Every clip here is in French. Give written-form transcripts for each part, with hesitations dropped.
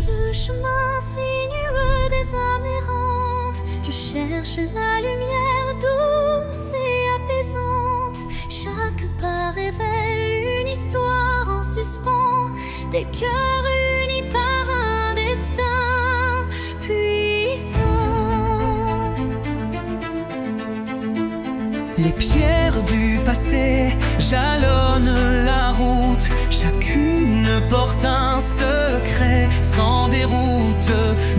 le chemin sinueux des âmes errantes, je cherche la lumière douce et apaisante. Chaque pas révèle une histoire en suspens, des cœurs unis par un destin puissant. Les pierres du passé jalonnent la route, chacune porte un secret sans déroute.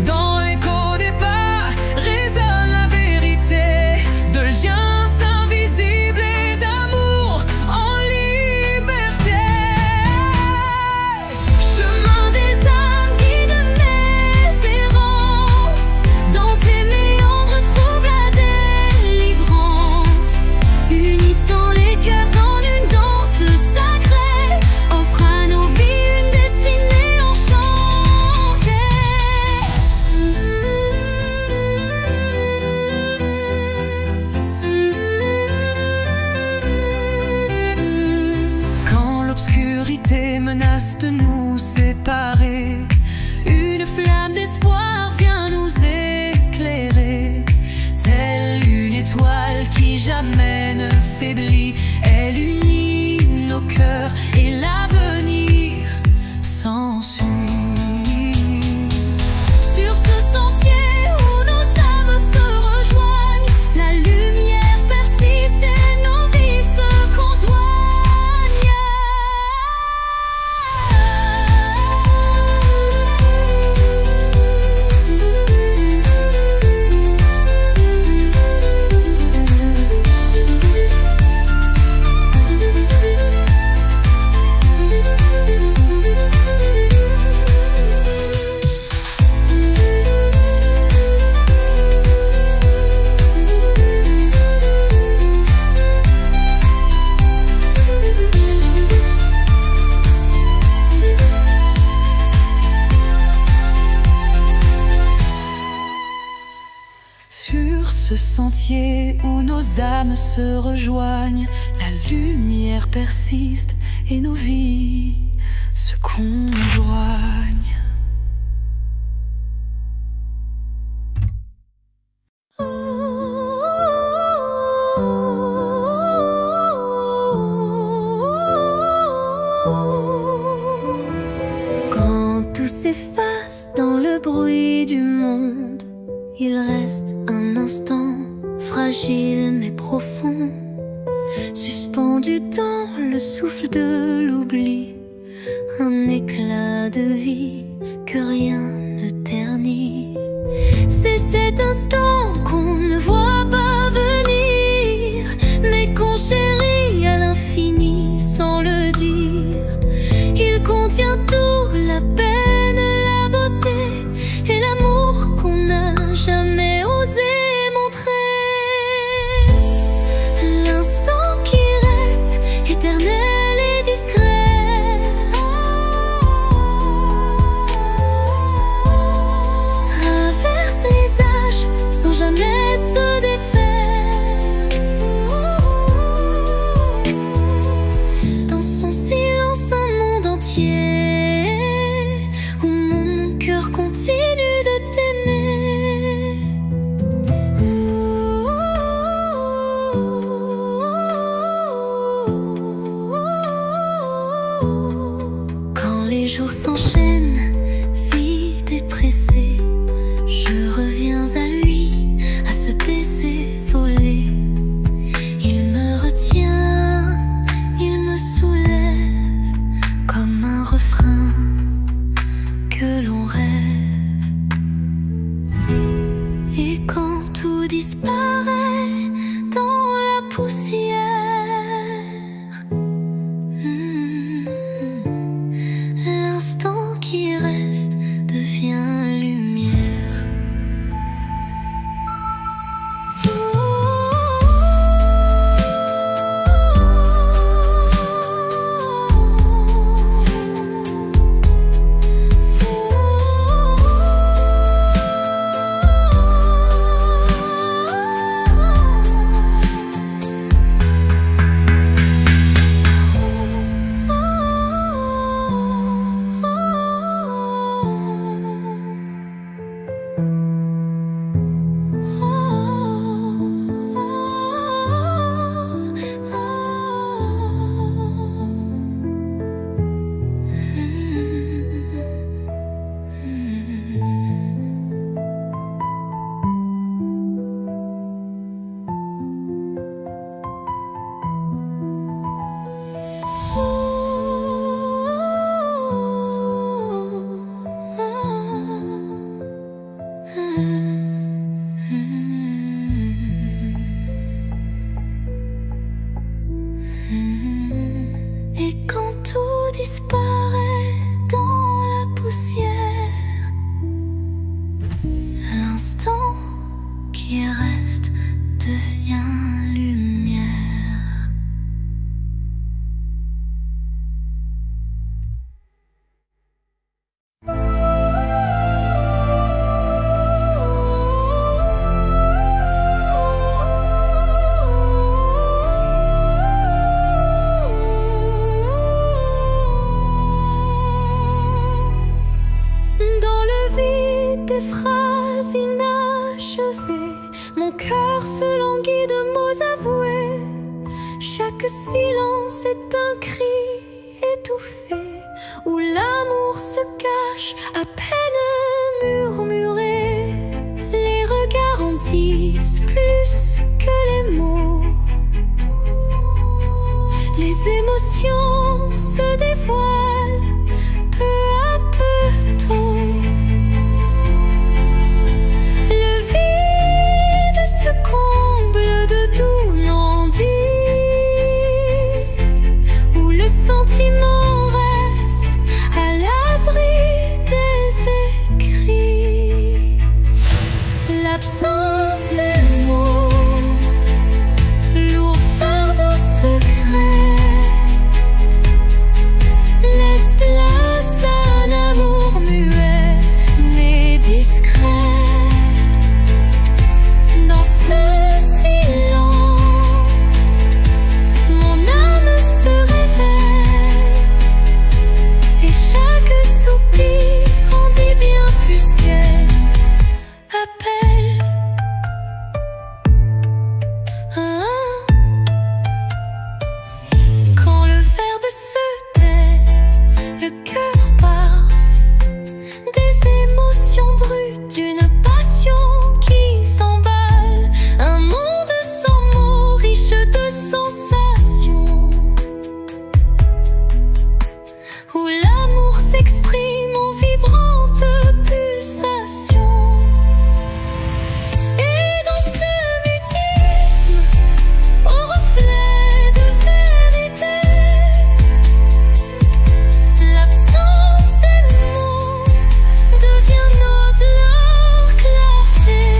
Dans l'écho des pas résonne la vérité de liens invisibles et d'amour en liberté. Chemin des âmes, guide mes errances, dans tes méandres trouve la délivrance. Unissant les cœurs en une danse sacrée, offre à nos vies une destinée enchantée. Quand l'obscurité menace de nous séparer, une flamme d'espoir vient nous éclairer. Telle une étoile qui jamais ne faiblit, elle unit nos cœurs et l'avenir s'ensuit. Sur ce sentier où nos âmes se rejoignent, la lumière persiste et nos vies se conjoignent. Sur ce sentier où nos âmes se rejoignent, la lumière persiste et nos vies se conjoignent. Quand tout s'efface dans le bruit du monde, il reste un instant fragile mais profond, suspendu dans le souffle de l'oubli, un éclat de vie que rien ne ternit. C'est cet instant qu'on ne voit pas venir, mais qu'on chérit à l'infini sans le dire. Il contient tout, la peine, la beauté et l'amour qu'on n'a jamais osé montrer. L'instant qui reste éternel et discret, traverse les âges sans jamais se défaire. Dans son silence un monde entier, où mon cœur continue de t'aimer. Quand les jours s'enchaînent, vite et pressé, je reviens à lui, à ce baiser volé. Il me retient, il me soulève, comme un refrain que l'on rêve. Et quand tout disparaît dans la poussière, l'instant qui reste devient lumière. des phrases inachevées. Mon cœur se languit de mots avoués. Chaque silence est un cri étouffé, où l'amour se cache à peine murmuré. Les regards en disent plus que les mots. Les émotions se dévoilent peu à peu tôt. Le vide se comble de doux non-dits, où le sentiment reste à l'abri des écrits. L'absence des mots, lourd fardeau secret, laisse place à un amour muet mais discret. Dans ce silence, mon âme se révèle, et chaque soupir en dit bien plus qu'elle appelle. Quand le verbe se tait, le cœur parle des émotions brutes, d'une passion qui s'emballe. Un monde sans mots, riche de sensations, où l'amour s'exprime en vibrantes pulsations. Et dans ce mutisme, au reflet de vérité, l'absence des mots devient notre clarté.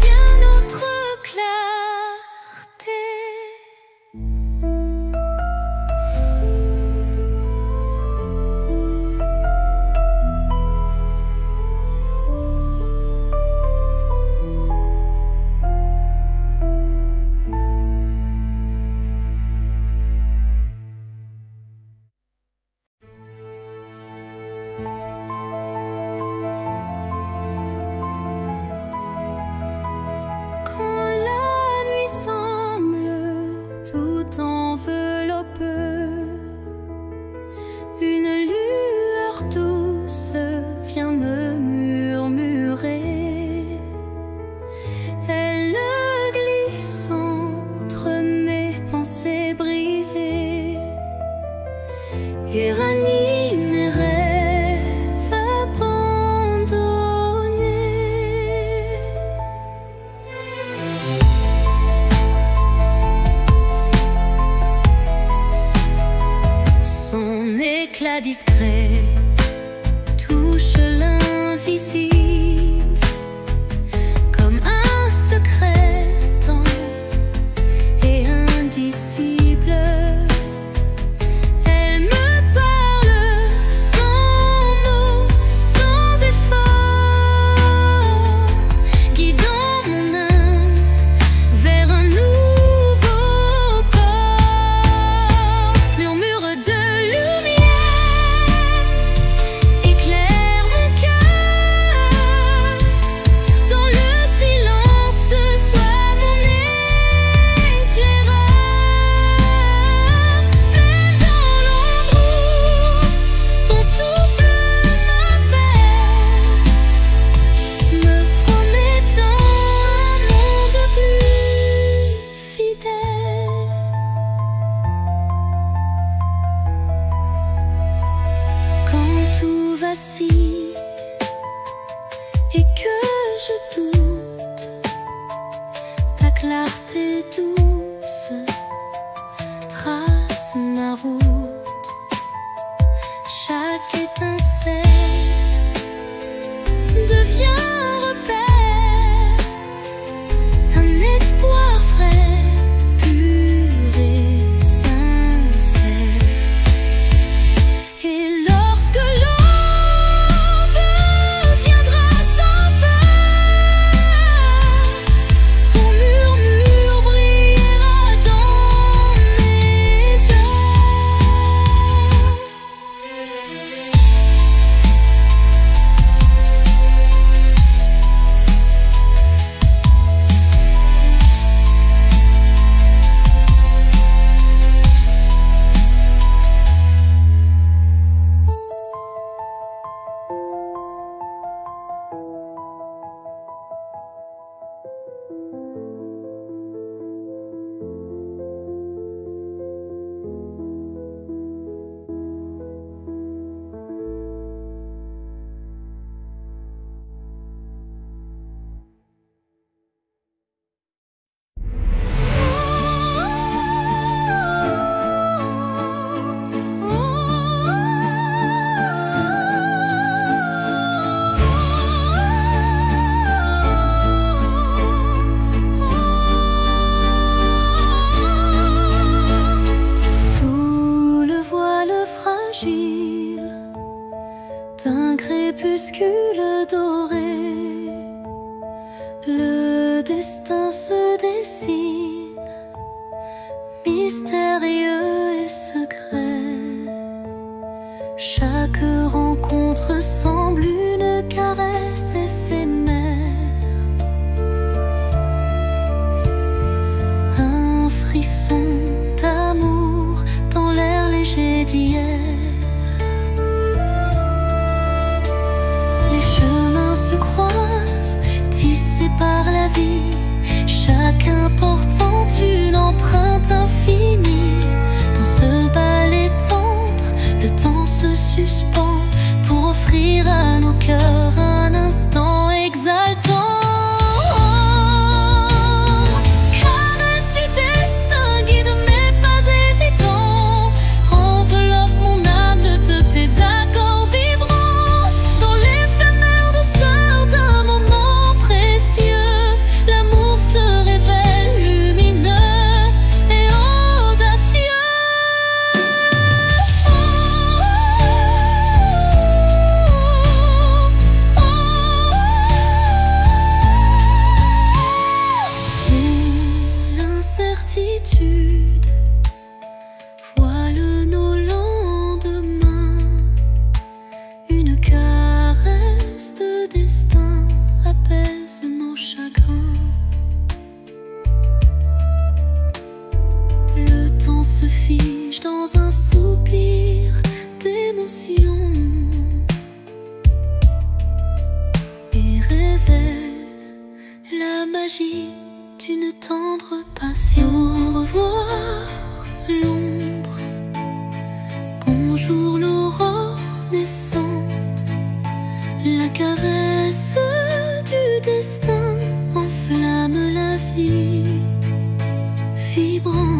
Vient notre clarté. Quand la nuit semble tout envelopper, une lueur douce vient me murmurer. Elle glisse entre mes pensées brisées et ranime mes rêves abandonnés. Son éclat discret touche l'invisible, comme un secret tendre et indicible. Elle me parle sans mots, sans effort, guidant mon âme vers un nouveau port. Murmure de lumière éclaire mon cœur, dans le silence sois mon éclaireur. Même dans l'ombre où ton souffle m'appelle, me promettant un monde plus fidèle. Quand tout vacille et que je doute, ta clarté douce trace ma route. Chaque étincelle île d'un crépuscule doré. Le destin se dessine, mystérieux et secret. Chaque rencontre semble une caresse éphémère. Un frisson d'amour dans l'air léger d'hier. Les chemins se croisent, tissés par la vie, chacun portant une empreinte infinie. Dans ce ballet tendre, le temps se suspend pour offrir à nos cœurs un instant exaltant. Voile nos lendemains, une caresse de destin apaise nos chagrins. Le temps se fige dans un soupir d'émotion et révèle la magie d'une tendre passion. Au revoir l'ombre, bonjour l'aurore naissante. La caresse du destin enflamme la vie vibrante.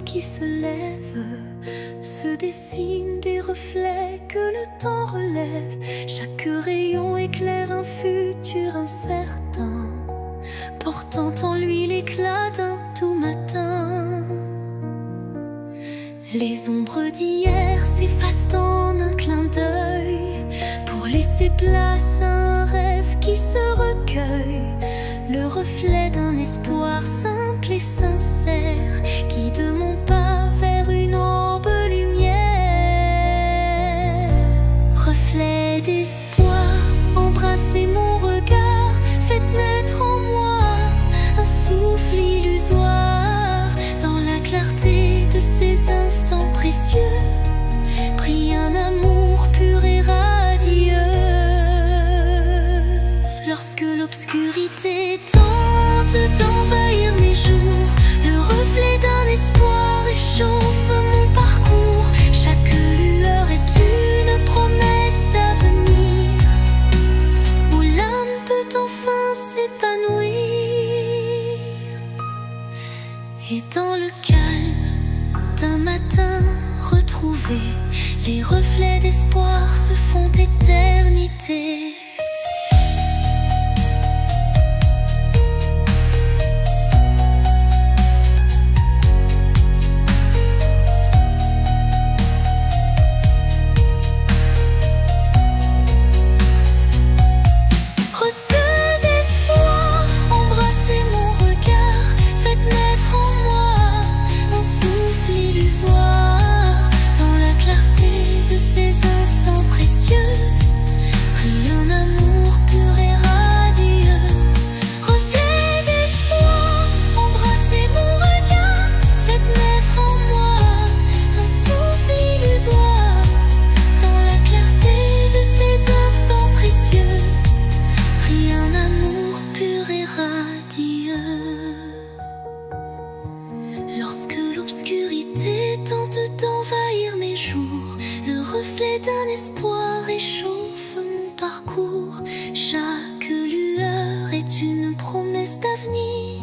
Qui se lève, se dessinent des reflets que le temps relève. Chaque rayon éclaire un futur incertain, portant en lui l'éclat d'un doux matin. Les ombres d'hier s'effacent en un clin d'œil pour laisser place à un rêve qui se recueille. Le reflet d'un espoir simple et sincère qui de mon pas vers une ambre lumière. Reflet d'espoir, embrassez mon regard, faites naître en moi un souffle illusoire. Dans la clarté de ces instants précieux brille un amour pur et radieux. Lorsque l'obscurité tente d'envahir mes jours, le reflet d'un espoir réchauffe mon parcours. Chaque lueur est une promesse d'avenir où l'âme peut enfin s'épanouir. Et dans le calme d'un matin retrouvé, les reflets d'espoir se font éternité. Reçu d'espoir, reflet d'un espoir réchauffe mon parcours. Chaque lueur est une promesse d'avenir,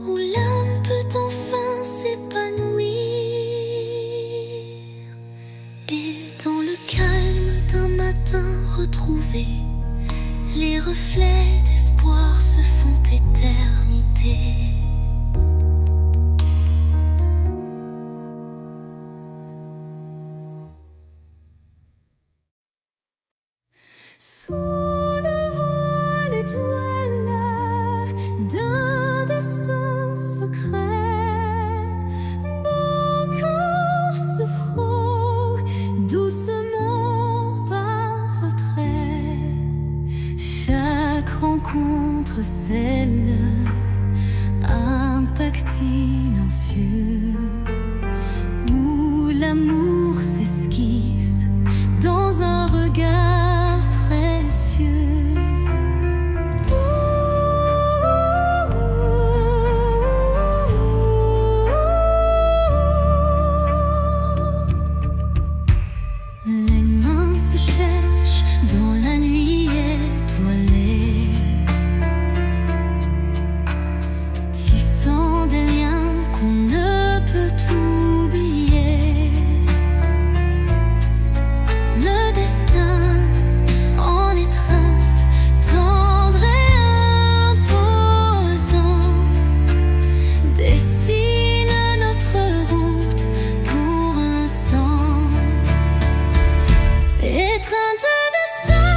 où l'âme peut enfin s'épanouir. Et dans le calme d'un matin retrouvé, les reflets d'espoir se font éternité. Sous le voile étoilé d'un destin secret, mon corps se frôle doucement par retrait. Chaque rencontre scelle un pacte silencieux où l'amour s'esquisse dans un regard précieux. Les mains se cherchent dans la nuit étoilée, tissant des liens qu'on ne peut oublier. Le destin en étreinte, tendre et imposant, dessine notre route pour l'instant. Étreinte de destin,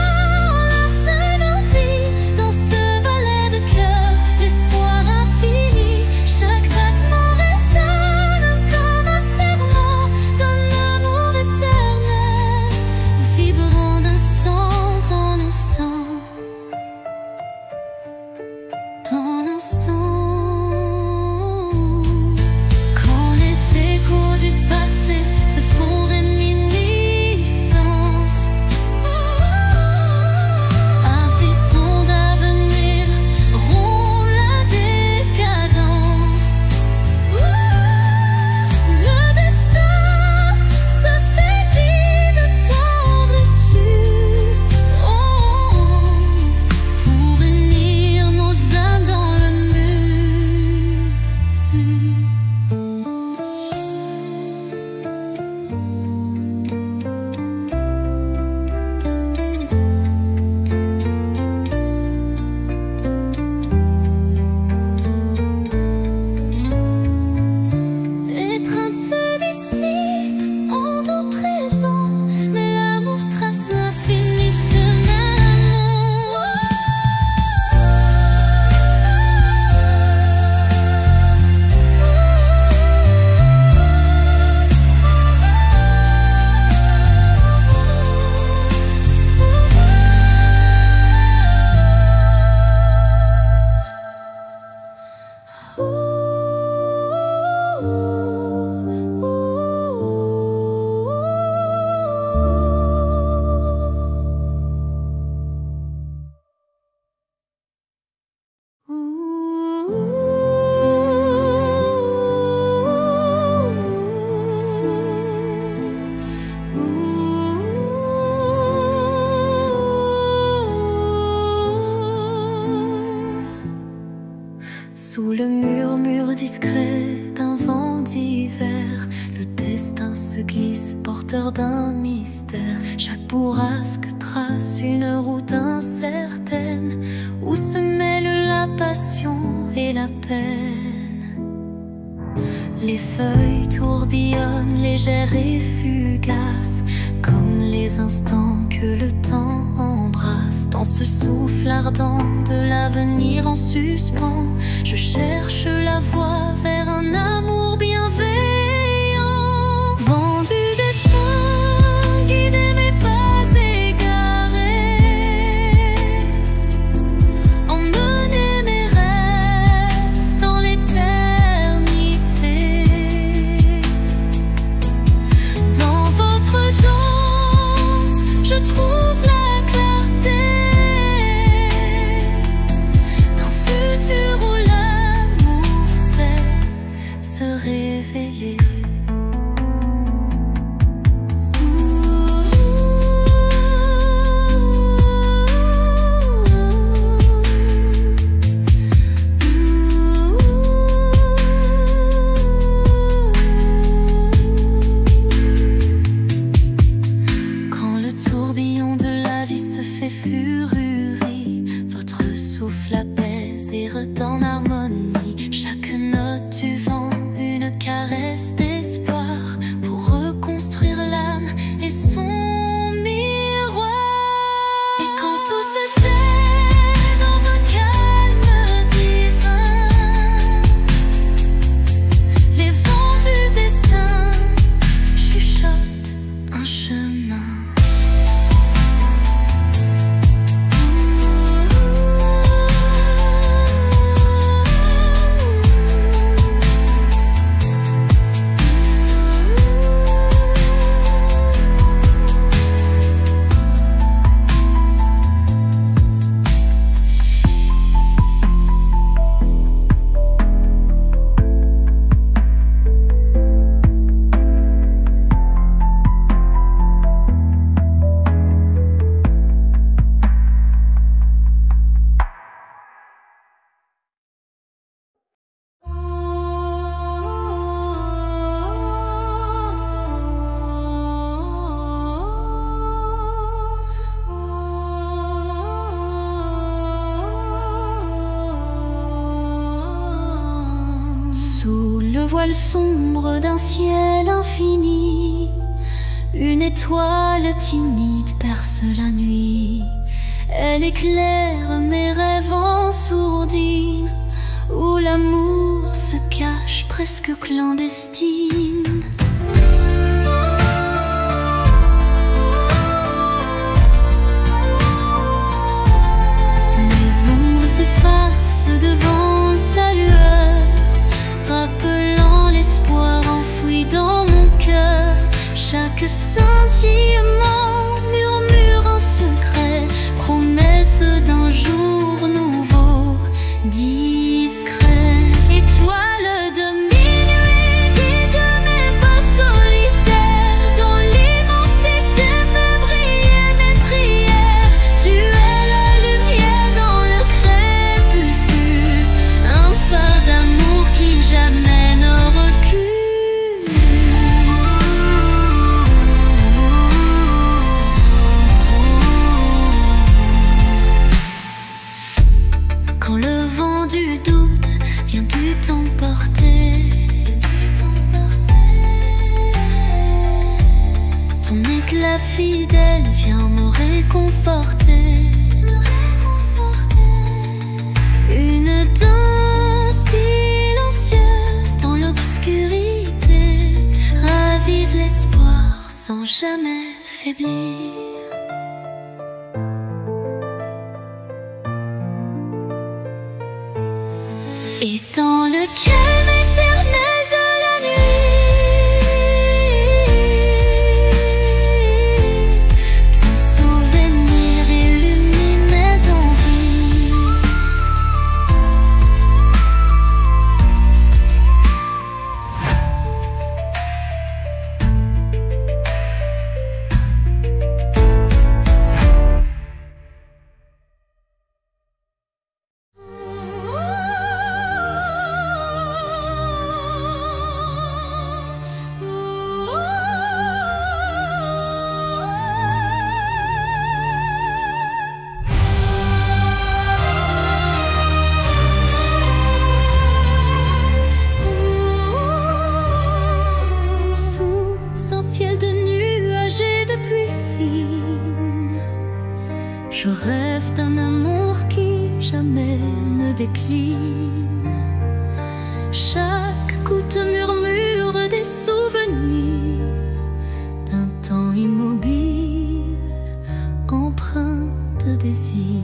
enlace nos vies dans ce ballet de cœur, l'espoir infini. Chaque battement résonne comme un serment d'un amour éternel, vibrant d'instant en instant, dans l'instant. Quand les échos du passé se font réminiscence, un frisson d'avenir rompt la décadence. Le destin se fait guide tendre et sûr, pour unir nos âmes dans le mur. Étreinte se dissipe en doux présent, mais l'amour trace l'infini chemin d'amour. Sous le murmure discret d'un vent d'hiver, le destin se glisse, porteur d'un mystère. Chaque bourrasque trace une route incertaine, où se mêlent la passion et la peine. Les feuilles tourbillonnent, légères et fugaces, comme les instants que le temps embrasse. Dans ce souffle ardent de l'avenir en suspens, je cherche la voie vers un amour bienveillant. Vent du destin, guidez mes pas égarés, emmenez mes rêves dans l'éternité. Dans votre danse, je trouve la clarté d'un futur où l'amour sait être en harmonie. Chaque note du vent, une caresse d'espoir pour reconstruire l'âme et son miroir. Et quand tout se tait dans un calme divin, les vents du destin chuchotent un chemin. Sous le voile sombre d'un ciel infini, une étoile timide perce la nuit. Elle éclaire mes rêves en sourdine, où l'amour se cache presque clandestine. Les ombres s'effacent devant sa lueur, rappelant l'espoir enfoui dans mon cœur. Chaque scintillement murmure un secret, promesse d'un jour nouveau, discret. Étoile de minuit, guide mes pas solitaires, dans l'immensité fait briller mes prières. Tu es la lumière dans le crépuscule, un phare d'amour qui jamais ne recule. Quand le vent du doute vient du t'emporter, ton éclat fidèle vient me réconforter. Une danse silencieuse dans l'obscurité ravive l'espoir sans jamais faiblir. Et dans le calme éternel de la nuit, ton souvenir illumine mes envies. Je rêve d'un amour qui jamais ne décline. Chaque goutte murmure des souvenirs d'un temps immobile, empreint de désir.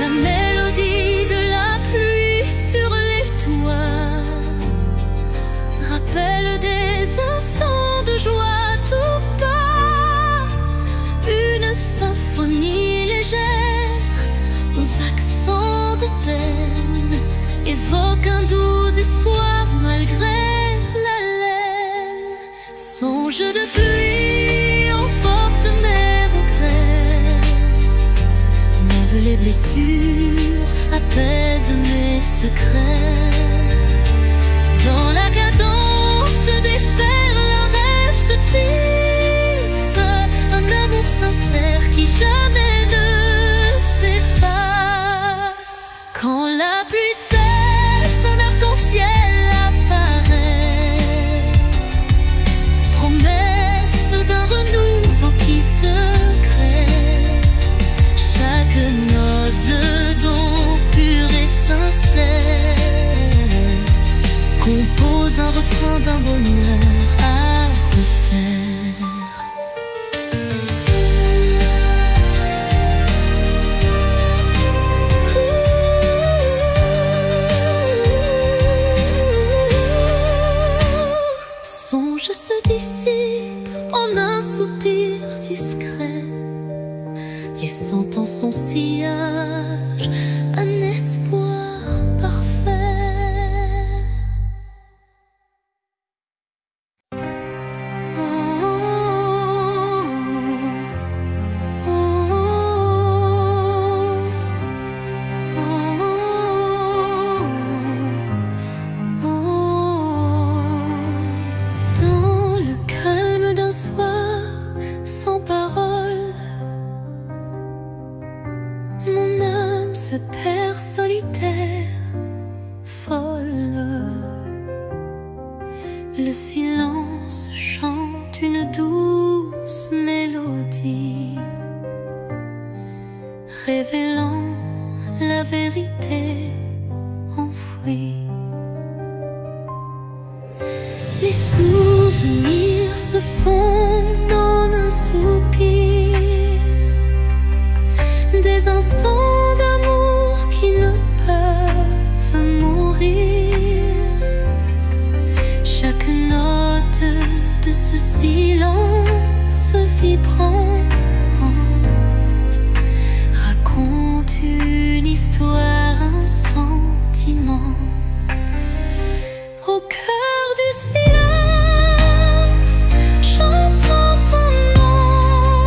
La mélodie de la pluie sur les toits rappelle des instants de joie tout bas. Une symphonie légère aux accents de peine évoque un doux espoir malgré la laine. Songe de pluie emporte mes regrets, lave les blessures, apaise mes secrets. Dans la cadence des perles, un rêve se tisse, un amour sincère qui jamais ne s'efface. Quand la pluie cesse, un arc-en-ciel apparaît, promesse d'un renouveau qui se crée. Chaque note de do pure et sincère compose un refrain d'un bonheur à refaire. Songe se dissipe en un soupir discret, laissant en son sillage un espoir parfait. Oh, oh, oh, oh, oh. Dans le calme d'un soir sans parole, mon âme se perd solitaire, folle. Le silence chante une douce mélodie, révélant la vérité enfouie. Les souvenirs se fondent en un soupir, des instants d'amour qui ne peuvent mourir. Chaque note de ce silence vibrant raconte une histoire, un sentiment. Au cœur du silence, j'entends ton nom,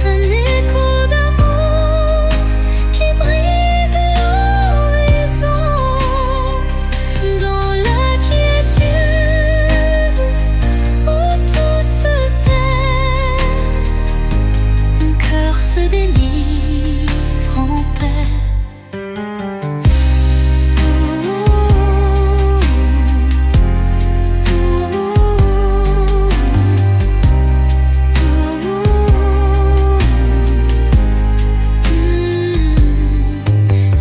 un écho d'amour qui brise l'horizon. Dans la quiétude où tout se tait, mon cœur se délivre en paix.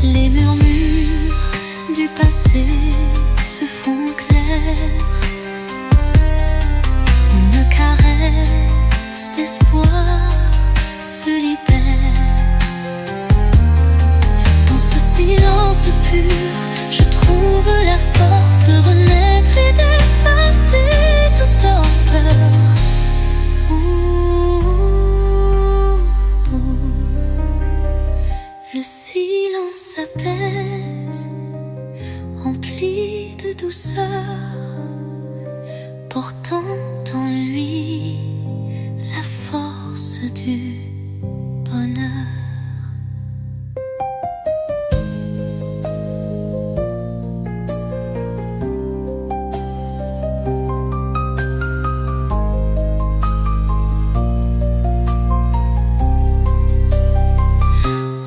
Les murmures du passé se font clairs, une caresse d'espoir se libère. Dans ce silence pur, je trouve la force de renaître et d'effacer toute horreur. Le silence apaise, empli de douceur, portant en lui la force du bonheur.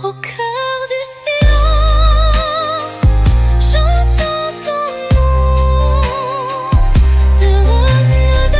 Au cœur du silence, j'entends ton nom, de renouveau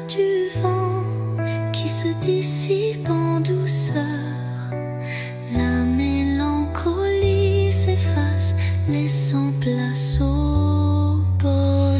du vent qui se dissipe en douceur. La mélancolie s'efface, laissant place au bonheur.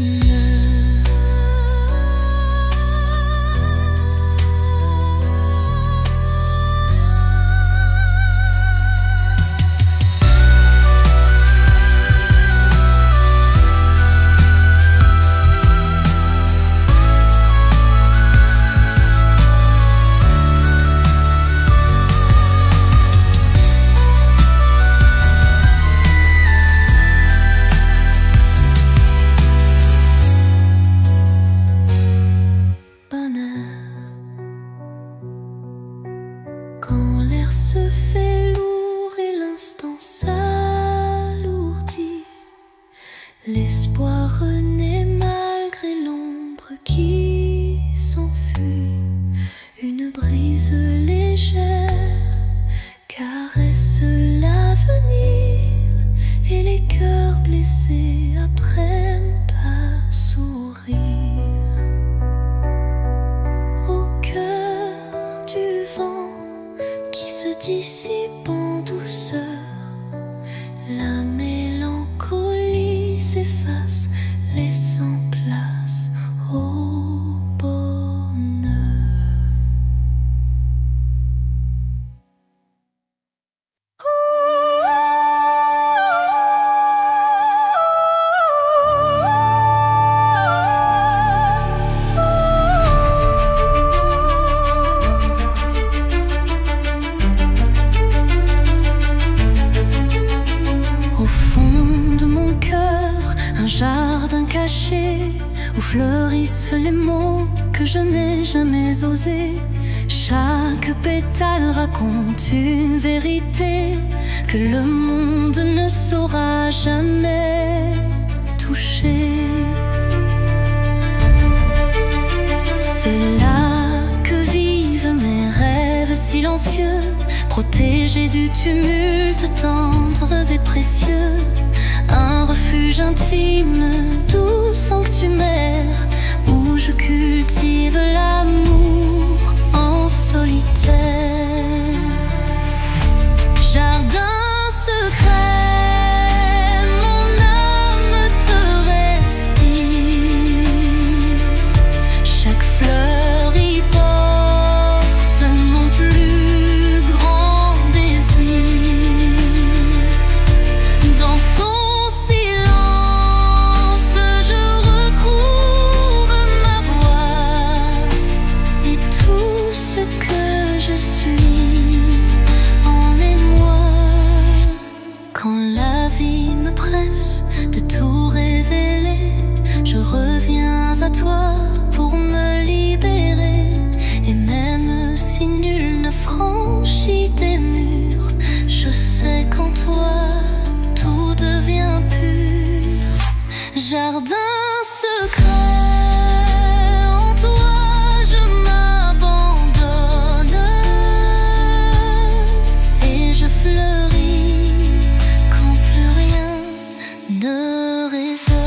Quand l'air se fait lourd et l'instant s'alourdit, l'espoir renaît malgré l'ombre qui s'enfuit. Une brise légère caresse l'avenir et les cœurs blessés apprennent à sourire. Au cœur du vent qui se dissipe en douceur, la mélancolie s'efface, laissant place au bonheur. Jardin caché où fleurissent les mots que je n'ai jamais osés. Chaque pétale raconte une vérité que le monde ne saura jamais toucher. C'est là que vivent mes rêves silencieux, protégés du tumulte, tendres et précieux. Un refuge intime, doux sanctuaire, où je cultive l'amour en solitaire. Jardin secret, mon âme te respire. Chaque fleur y porte mon plus grand désir. Dans ton de tout révéler, je reviens à toi pour me libérer. Et même si nul ne franchit tes murs, je sais qu'en toi tout devient pur. Jardin secret, en toi je m'abandonne et je fleuris quand plus rien ne résonne.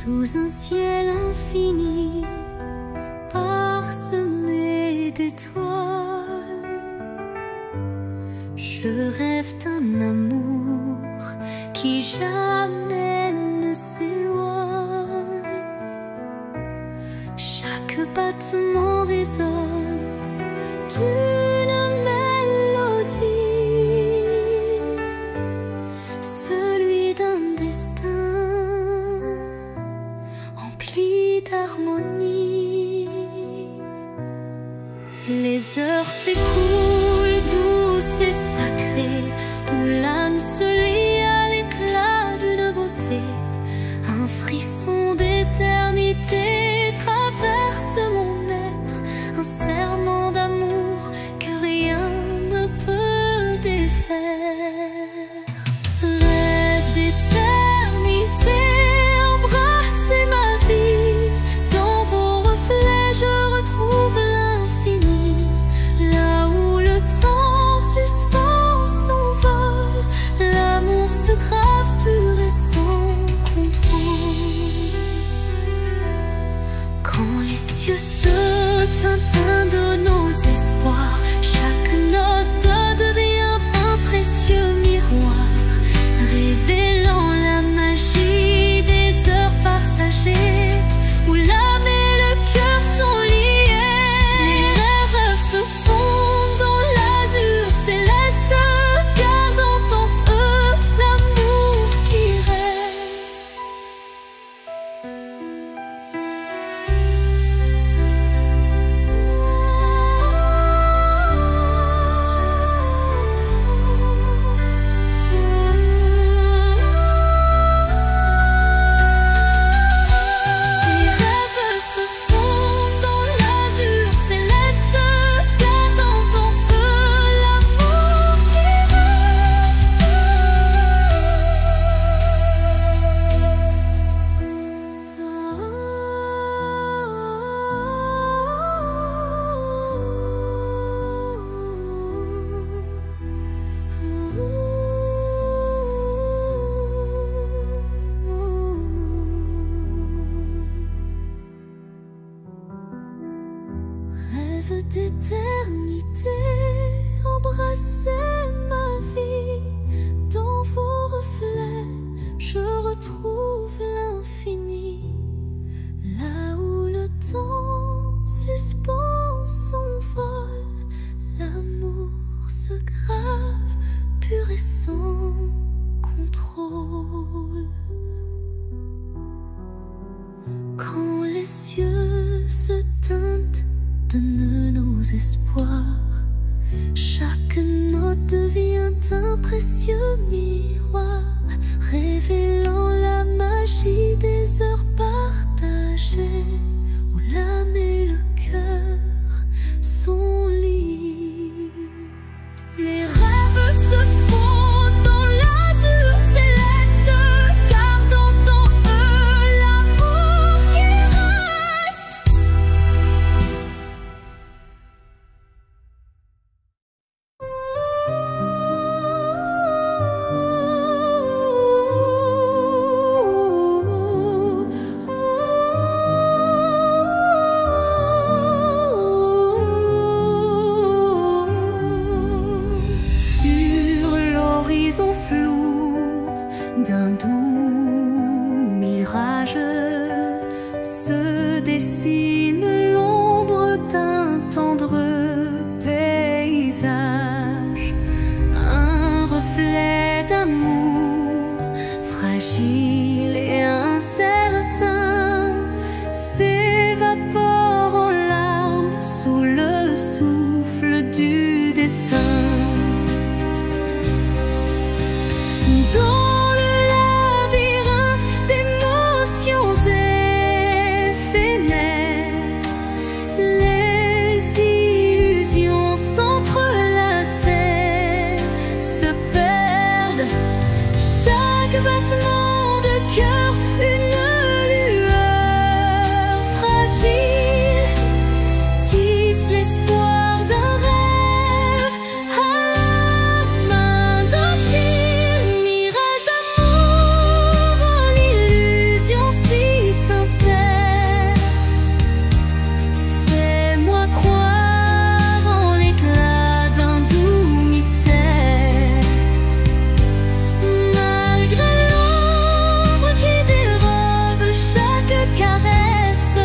Sous un ciel infini, parsemé d'étoiles, je rêve d'un amour qui jamais ne s'éloigne. Chaque battement résonne d'une mélodie, celui d'un destin d'harmonie. Les heures s'écoulent douces et sacrées, où l'âme se lie à l'éclat d'une beauté. Un frisson d'éternité traverse mon être, un serment d'amour que rien ne peut défaire. Rêve d'éternité, embrassez ma vie. Dans vos reflets je retrouve l'infini. Là où le temps suspend son vol, l'amour se grave pur et sans contrôle. Quand les cieux se teintent de nos espoirs, chaque note devient un précieux miroir, révélant la magie des heures partagées, où l'âme et le cœur sont liés. Les rêves se fondent dans l'azur céleste, gardant en eux l'amour qui reste. Les rêves se fondent dans l'azur céleste, gardant en eux l'amour qui Rêve d'éternité, embrassez ma vie. Dans vos reflets, je retrouve l'infini. Là où le temps suspend son vol, l'amour se grave pur et sans contrôle. Quand les cieux se teintent de nos espoirs, chaque note devient un précieux miroir, révélant la magie des heures partagées, où l'âme et le cœur sont liés. Les rêves se fondent dans l'azur céleste, gardant en eux l'amour qui reste. Sur l'horizon flou d'un doux mirage se dessine l'ombre d'un tendre paysage, un reflet d'amour fragile et incertain s'évapore en larmes sous le souffle du destin. Dans le labyrinthe d'émotions éphémères, les illusions s'entrelacent, se perdent. Chaque battement de cœur, une lueur fragile, tisse l'espoir d'un rêve à la main docile. Mirage d'amour en illusion si sincère, fais-moi croire en l'éclat d'un doux mystère. Malgré l'ombre qui dérobe chaque caresse,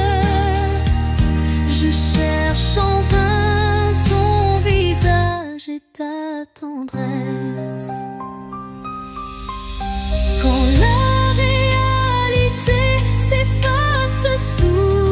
je cherche en vain ton visage et ta tendresse. Quand la réalité s'efface sous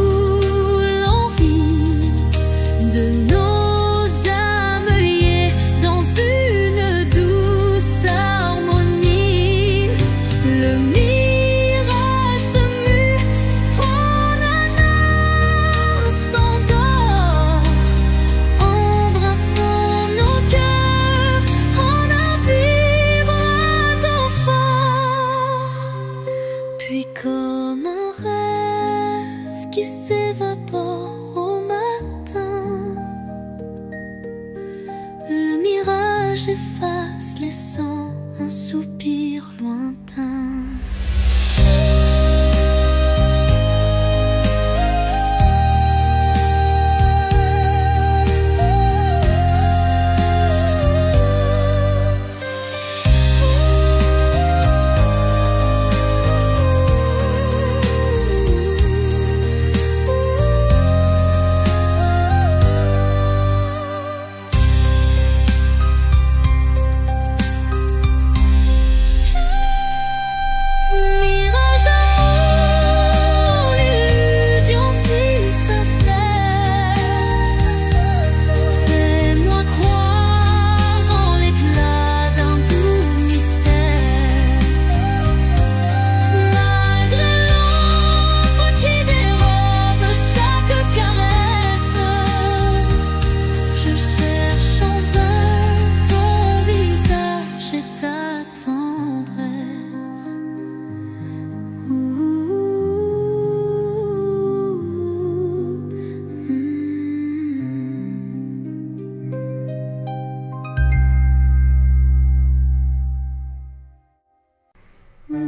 qui s'évapore au matin. Le mirage efface, laissant un soupir lointain.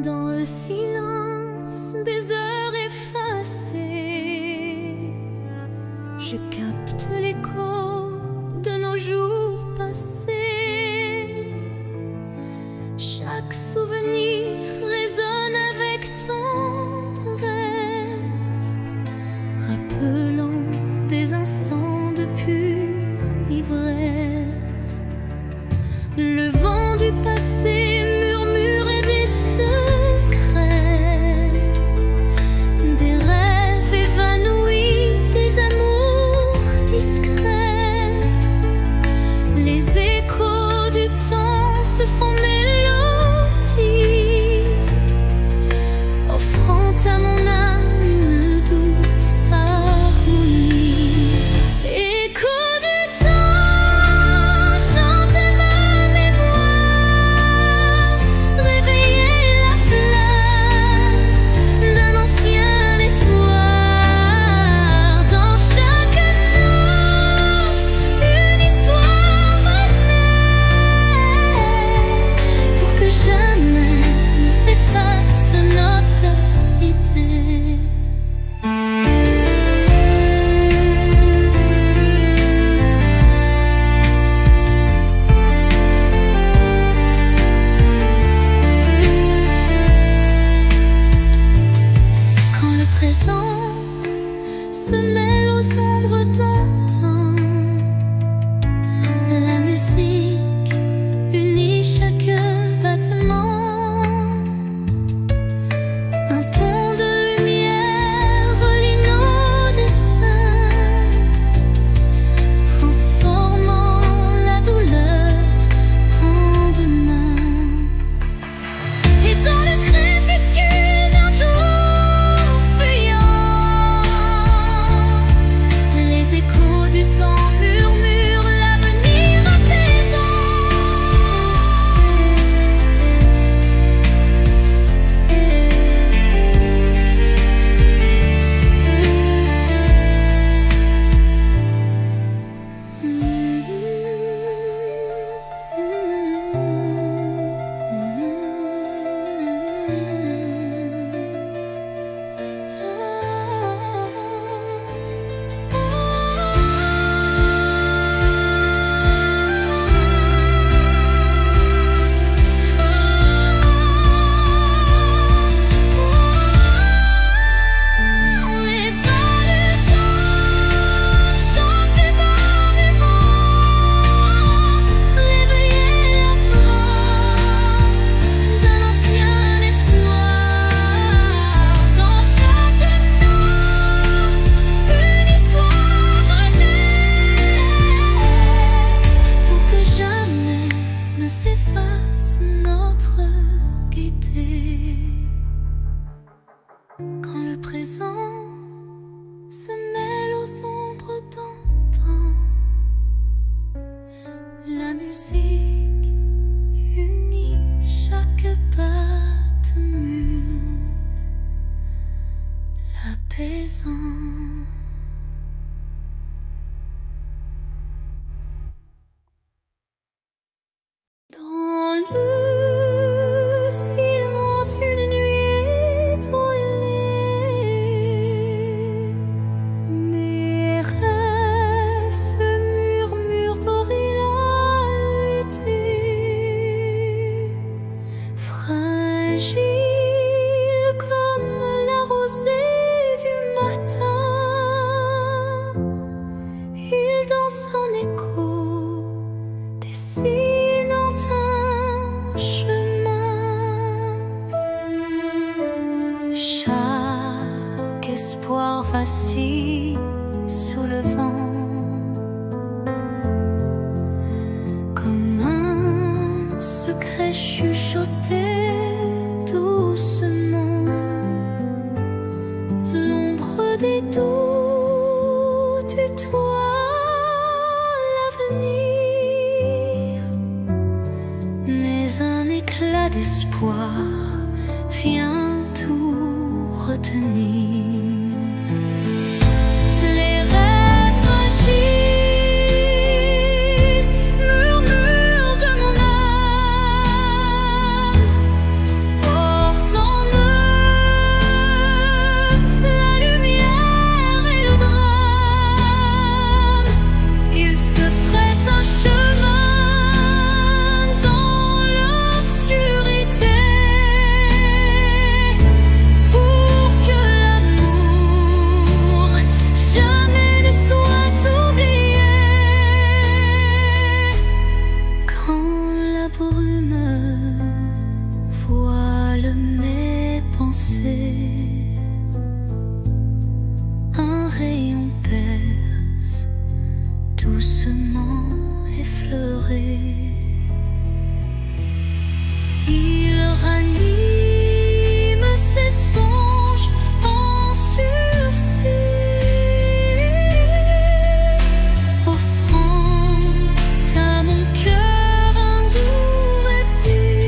Dans le silence des heures effacées, je capte l'écho de nos jours passés. Chaque souvenir résonne avec tendresse, rappelant des instants de pure ivresse. Le vent du passé murmure des secrets, des rêves évanouis, des amours discrets. Les échos du temps se font mélodie, offrant à mon âme une douce harmonie. Écho du temps, chantez ma mémoire, réveillez la flamme d'un ancien espoir. Dans chaque note, une histoire renaît, pour que jamais ne s'efface notre idée. Quand le présent se mêle aux ombres d'antan, la musique unit chaque battement. Un pont de lumière relie nos destins, transformant la douleur en demain. Et dans le crépuscule d'un jour fuyant, les échos du temps murmurent l'avenir apaisant. Les pas du temps, chantez ma mémoire, réveillez la flamme d'un ancien espoir. Dans chaque note, une histoire renaît, pour que jamais ne s'efface notre gaieté. Quand le présent se mêle aux ombres d'antan, la musique unit chaque battement. La apaisant. Dans le silence, une nuit étoilée, mes rêves se murmurent d'orialité, fragile comme la rosée du matin. Il danse en écho, dessinant un chemin. Chaque espoir vacille sous le vent, comme un secret chuchoté doucement. L'ombre des doutes tutoie l'avenir, mais un éclat d'espoir vient tout retenir. Les rêves fragiles murmurent de mon âme, portent en eux la lumière et le drame. Ils se frayent un chemin dans l'obscurité pour que l'amour jamais ne soit oublié. Quand la brume voile mes pensées, un rayon perce doucement effleuré. Il ranime ses songes en sursis, offrant à mon cœur un doux répit.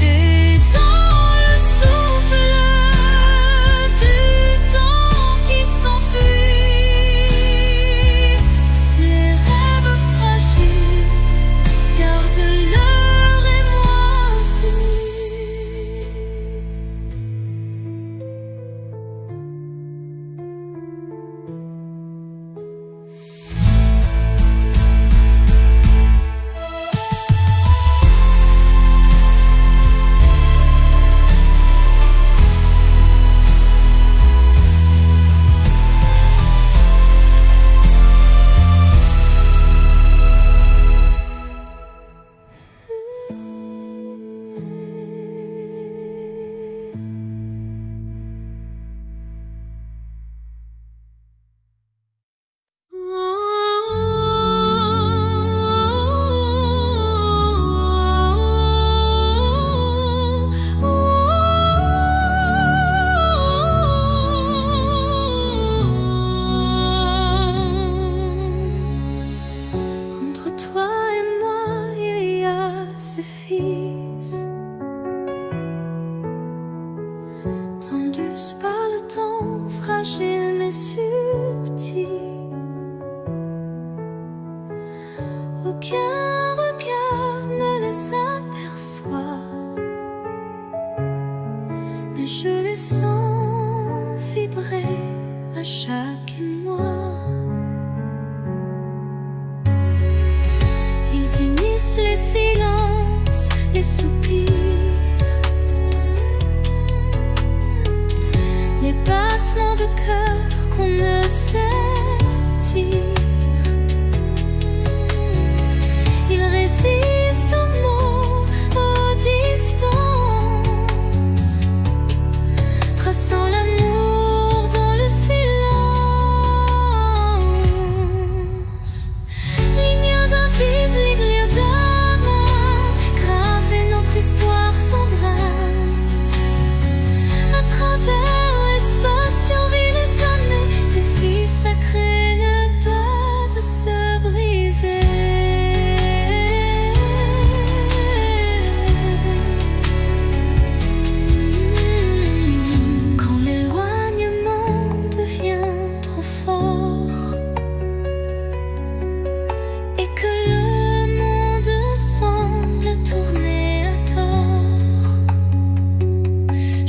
Et dans le souffle du temps qui s'enfuit, les rêves fragiles gardent leur émoi Entre toi et moi, il y a ce fils, tendus par le temps, fragile mais subtil. Aucun regard ne les aperçoit, mais je les sens vibrer à chaque émoi. Ils unissent les silences, les soupirs, les battements de cœur qu'on ne sait dire. Ils résistent aux mots, aux distances, traçant l'amour dans le silence. Lignes invisibles, lignes d'amour.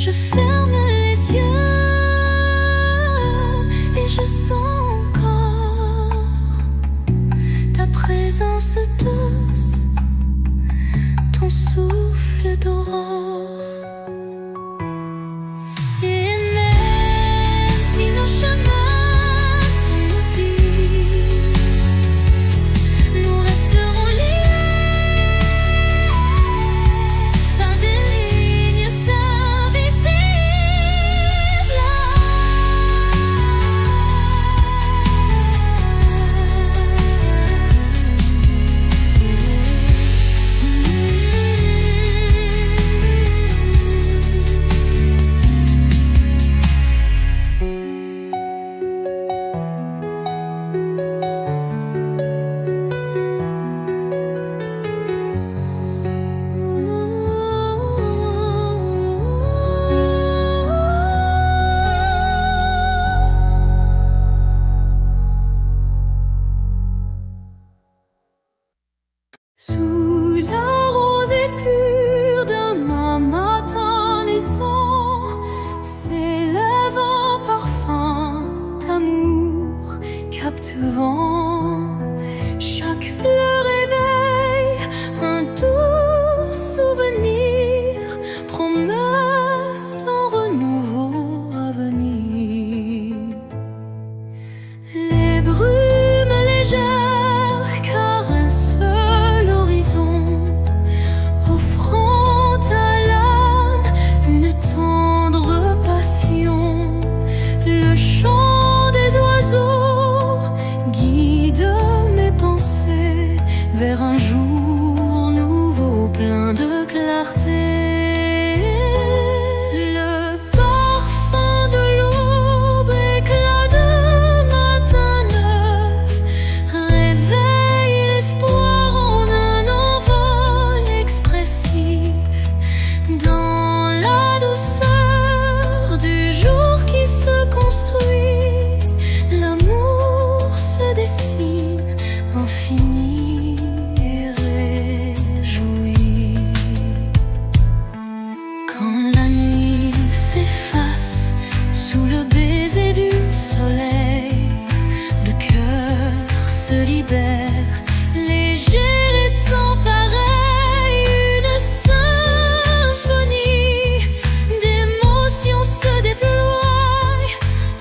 Je ferme les yeux et je sens encore ta présence douce, ton souffle d'aurore. Et même si nos chemins sont mobiles, nous resterons liés par des lignes invisibles. Sous la rosée pure d'un matin naissant s'élève un parfum d'amour captivant. Chaque fleur éveille un doux souvenir, promesse d'un renouveau à venir. Les brumes légères caressent l'horizon, offrant à l'âme une tendre passion. Le chant des oiseaux guide mes pensées vers un jour nouveau plein de clarté. Le parfum de l'aube, éclat de matin neuf, réveille l'espoir en un envol expressif. Dans la douceur du jour qui se construit, l'amour se dessine infini et réjoui. Quand la nuit s'efface sous le baiser du soleil, le cœur se libère, léger et sans pareil. Une symphonie d'émotions se déploie,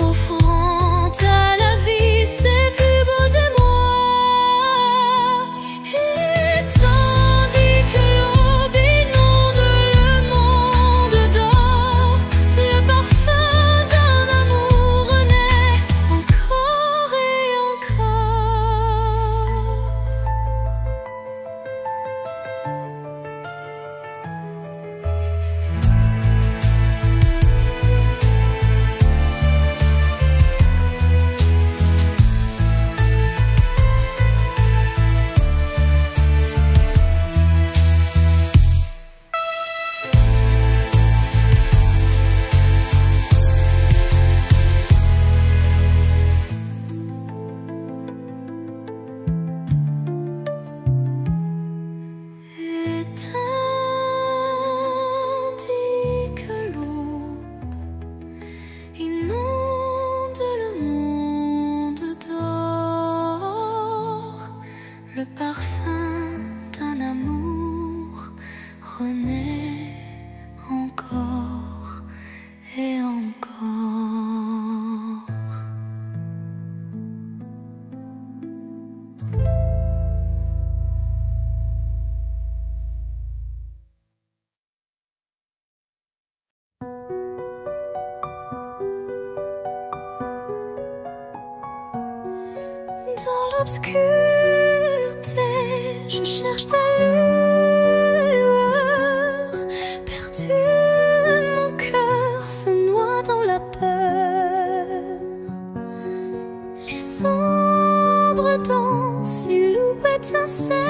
offrant à la vie ses plus beaux émois. Et tandis que l'aube inonde le monde d'or, le parfum d'un amour renaît encore et encore. Et tandis que l'aube inonde le monde d'or, le parfum d'un amour renaît encore et encore. Dans l'obscurité, je cherche ta lueur. Perdu, mon cœur se noie dans la peur. Les sombres danses, silhouettes incertaines,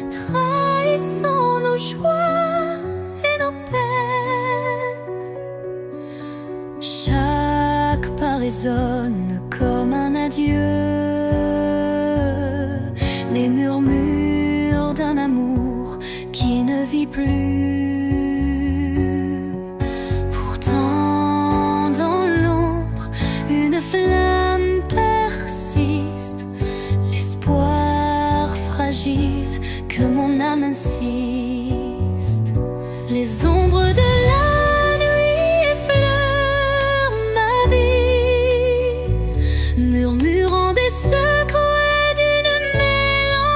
trahissant nos joies et nos peines. Chaque pas résonne comme un adieu, les murmures d'un amour qui ne vit plus. Les ombres de la nuit effleurent ma vie, murmurant des secrets d'une mélancolie.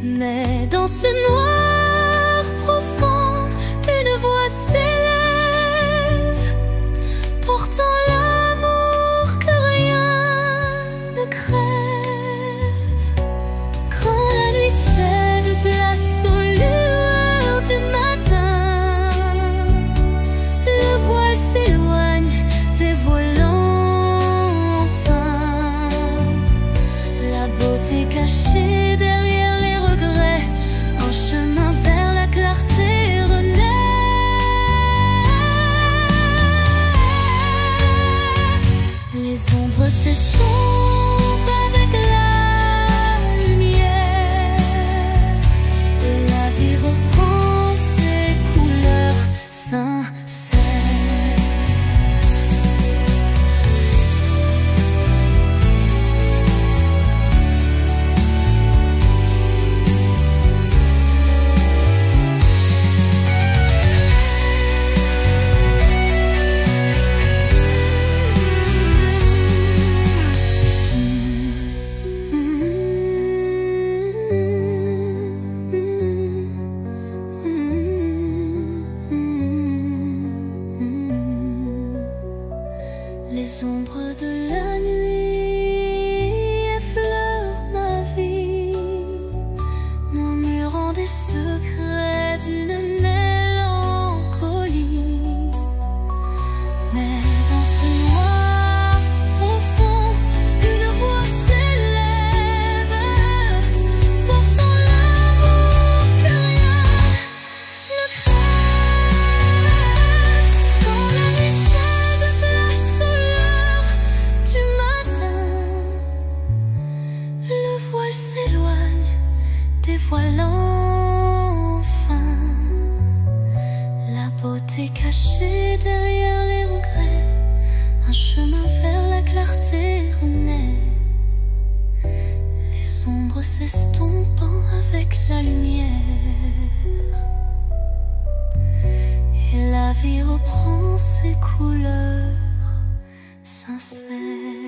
Mais dans ce noir profond, une voix s'élève, portant l'amour que rien ne crève. Quand la nuit cède place aux lueurs du matin, le voile s'éloigne, dévoilant enfin la beauté cachée derrière les regrets. Un chemin vers la clarté renaît. Les ombres s'estompent avec la lumière, et la vie reprend ses couleurs sincères. Les ombres de la nuit effleurent ma vie, murmurant des secrets d'une mélancolie. Mais dans ce noir profond, une voix s'élève, portant l'amour que rien ne crève. Quand la nuit cède place aux lueurs du matin, le voile s'éloigne, dévoilant enfin la beauté cachée derrière les regrets. Un chemin vers la clarté renaît. Les ombres s'estompant avec la lumière, et la vie reprend ses couleurs sincères.